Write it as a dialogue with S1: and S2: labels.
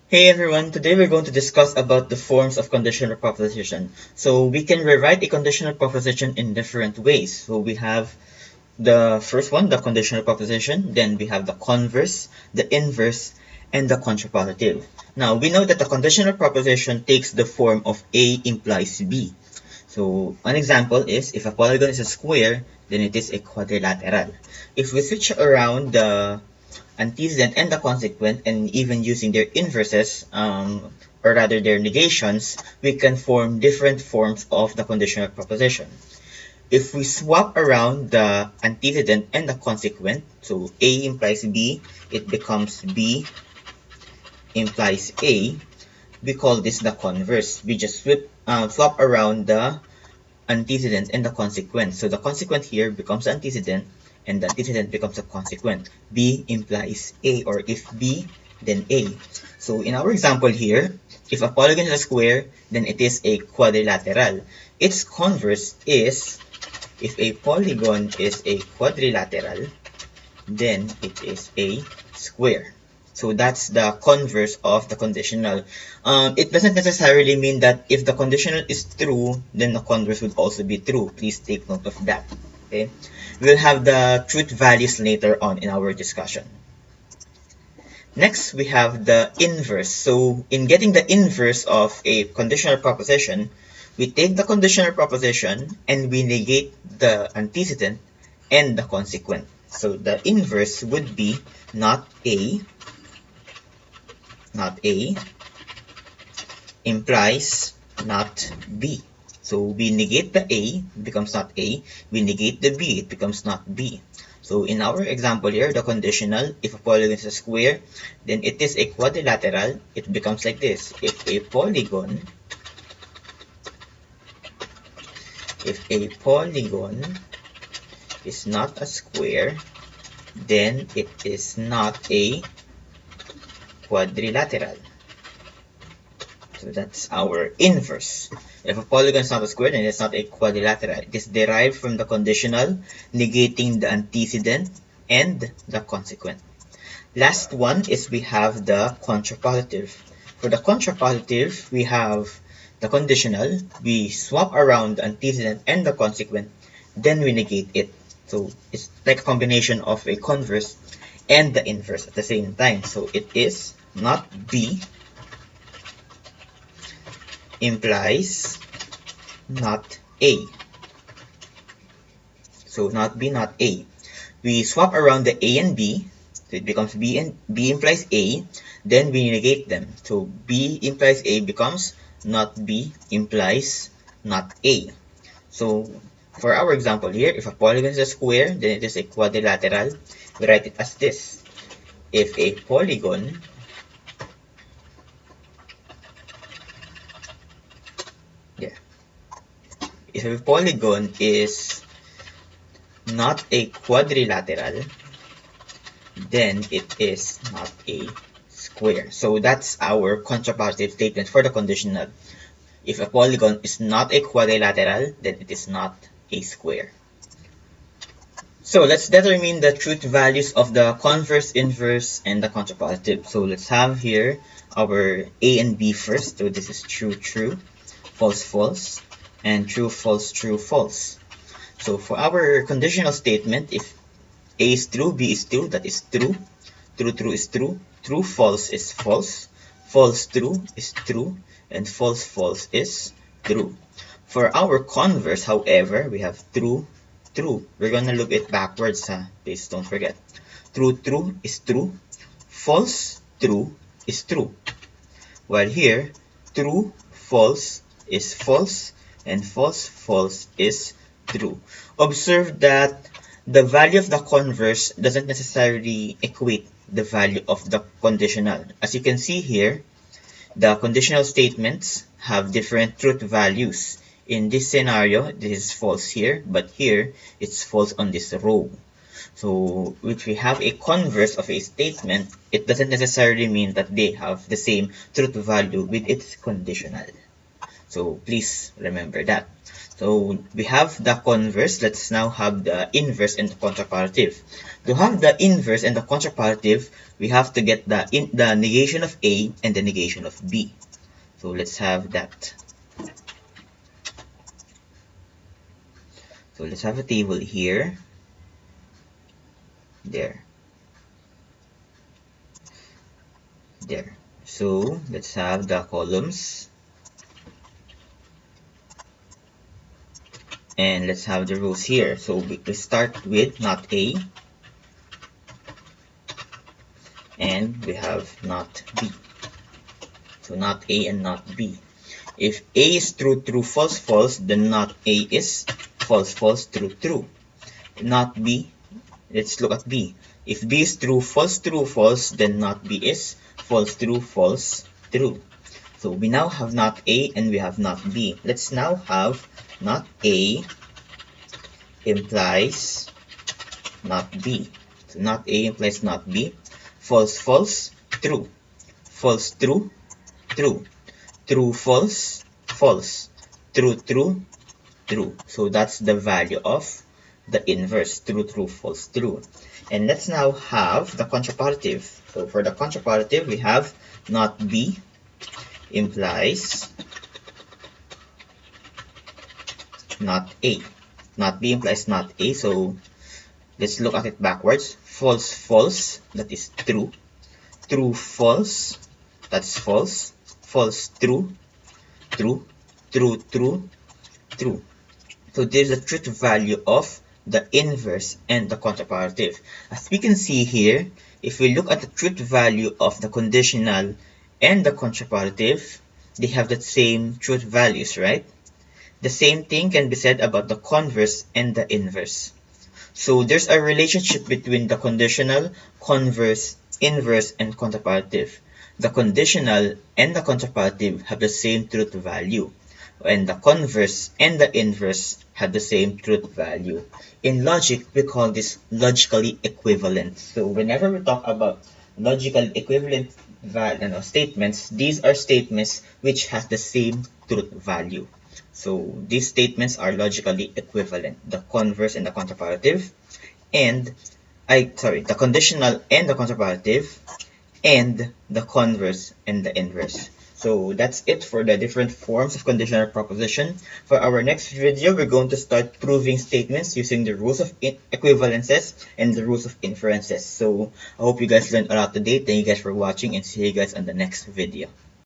S1: Hey everyone, today we're going to discuss about the forms of conditional proposition. So we can rewrite a conditional proposition in different ways. So we have the first one, the conditional proposition, then we have the converse, the inverse, and the contrapositive. Now we know that the conditional proposition takes the form of A implies B. So an example is if a polygon is a square, then it is a quadrilateral. If we switch around the antecedent and the consequent, and even using their inverses, or rather their negations, we can form different forms of the conditional proposition. If we swap around the antecedent and the consequent, so A implies B, it becomes B implies A, we call this the converse. We just swap around the antecedent and the consequent. So the consequent here becomes antecedent, and the antecedent becomes a consequent. B implies A, or if B, then A. So in our example here, if a polygon is a square, then it is a quadrilateral. Its converse is, if a polygon is a quadrilateral, then it is a square. So that's the converse of the conditional. It doesn't necessarily mean that if the conditional is true, then the converse would also be true. Please take note of that. Okay, we'll have the truth values later on in our discussion. Next, we have the inverse. So in getting the inverse of a conditional proposition, we take the conditional proposition and we negate the antecedent and the consequent. So the inverse would be not A implies not B. So we negate the A, it becomes not A. We negate the B, it becomes not B. So in our example here, the conditional, if a polygon is a square, then it is a quadrilateral. It becomes like this. If a polygon is not a square, then it is not a quadrilateral. So that's our inverse. If a polygon is not a square, then it's not a quadrilateral. It is derived from the conditional, negating the antecedent and the consequent. Last one is we have the contrapositive. For the contrapositive, we have the conditional, we swap around the antecedent and the consequent, then we negate it. So it's like a combination of a converse and the inverse at the same time. So it is not B implies not A. So not B, not A. We swap around the A and B, so it becomes B implies A, then we negate them. So B implies A becomes not B implies not A. So for our example here, if a polygon is a square, then it is a quadrilateral. We write it as this. If a polygon is not a quadrilateral, then it is not a square. So that's our contrapositive statement for the conditional. If a polygon is not a quadrilateral, then it is not a square. So let's determine the truth values of the converse, inverse, and the contrapositive. So let's have here our A and B first. So this is true, true, false, false, and true, false, true, false. So for our conditional statement, if A is true, B is true, that is true. True, true is true. True, false is false. False, true is true. And false, false is true. For our converse, however, we have true, true. We're going to look it backwards, please don't forget. True, true is true. False, true is true. While here, true, false is false. And false, false is true. Observe that the value of the converse doesn't necessarily equate the value of the conditional. As you can see here, the conditional statements have different truth values. In this scenario, this is false here, but here it's false on this row. So if we have a converse of a statement, it doesn't necessarily mean that they have the same truth value with its conditional. So please remember that. So we have the converse. Let's now have the inverse and the contraparative. To have the inverse and the contraparative, we have to get the negation of A and the negation of B. So let's have that. So let's have a table here. There. So let's have the columns. And let's have the rows here. So we start with not A. And we have not B. So not A and not B. If A is true, true, false, false, then not A is false, false, true, true. Not B. Let's look at B. If B is true, false, then not B is false, true, So we now have not A and we have not B. Let's now have not A implies not B. So not A implies not B. False, false, true. False, true, true. True, false, false. True, true, true. So that's the value of the inverse, true, true, false, true. And let's now have the contraparative. So for the contraparative, we have not B implies not A. Not B implies not A. So let's look at it backwards. False, false, that is true. True, false, that's false. False, true, true, true, true, true. So there's the truth value of the inverse and the contraparative. As we can see here, if we look at the truth value of the conditional and the contraparative, they have the same truth values, right? The same thing can be said about the converse and the inverse. So there's a relationship between the conditional, converse, inverse, and contraparative. The conditional and the contraparative have the same truth value, and the converse and the inverse have the same truth value. In logic, we call this logically equivalent. So whenever we talk about logically equivalent statements, these are statements which have the same truth value. So these statements are logically equivalent, the converse and the contraparative, and the conditional and the contraparative, and the converse and the inverse. So that's it for the different forms of conditional proposition. For our next video, we're going to start proving statements using the rules of equivalences and the rules of inferences. So I hope you guys learned a lot today. Thank you guys for watching and see you guys on the next video.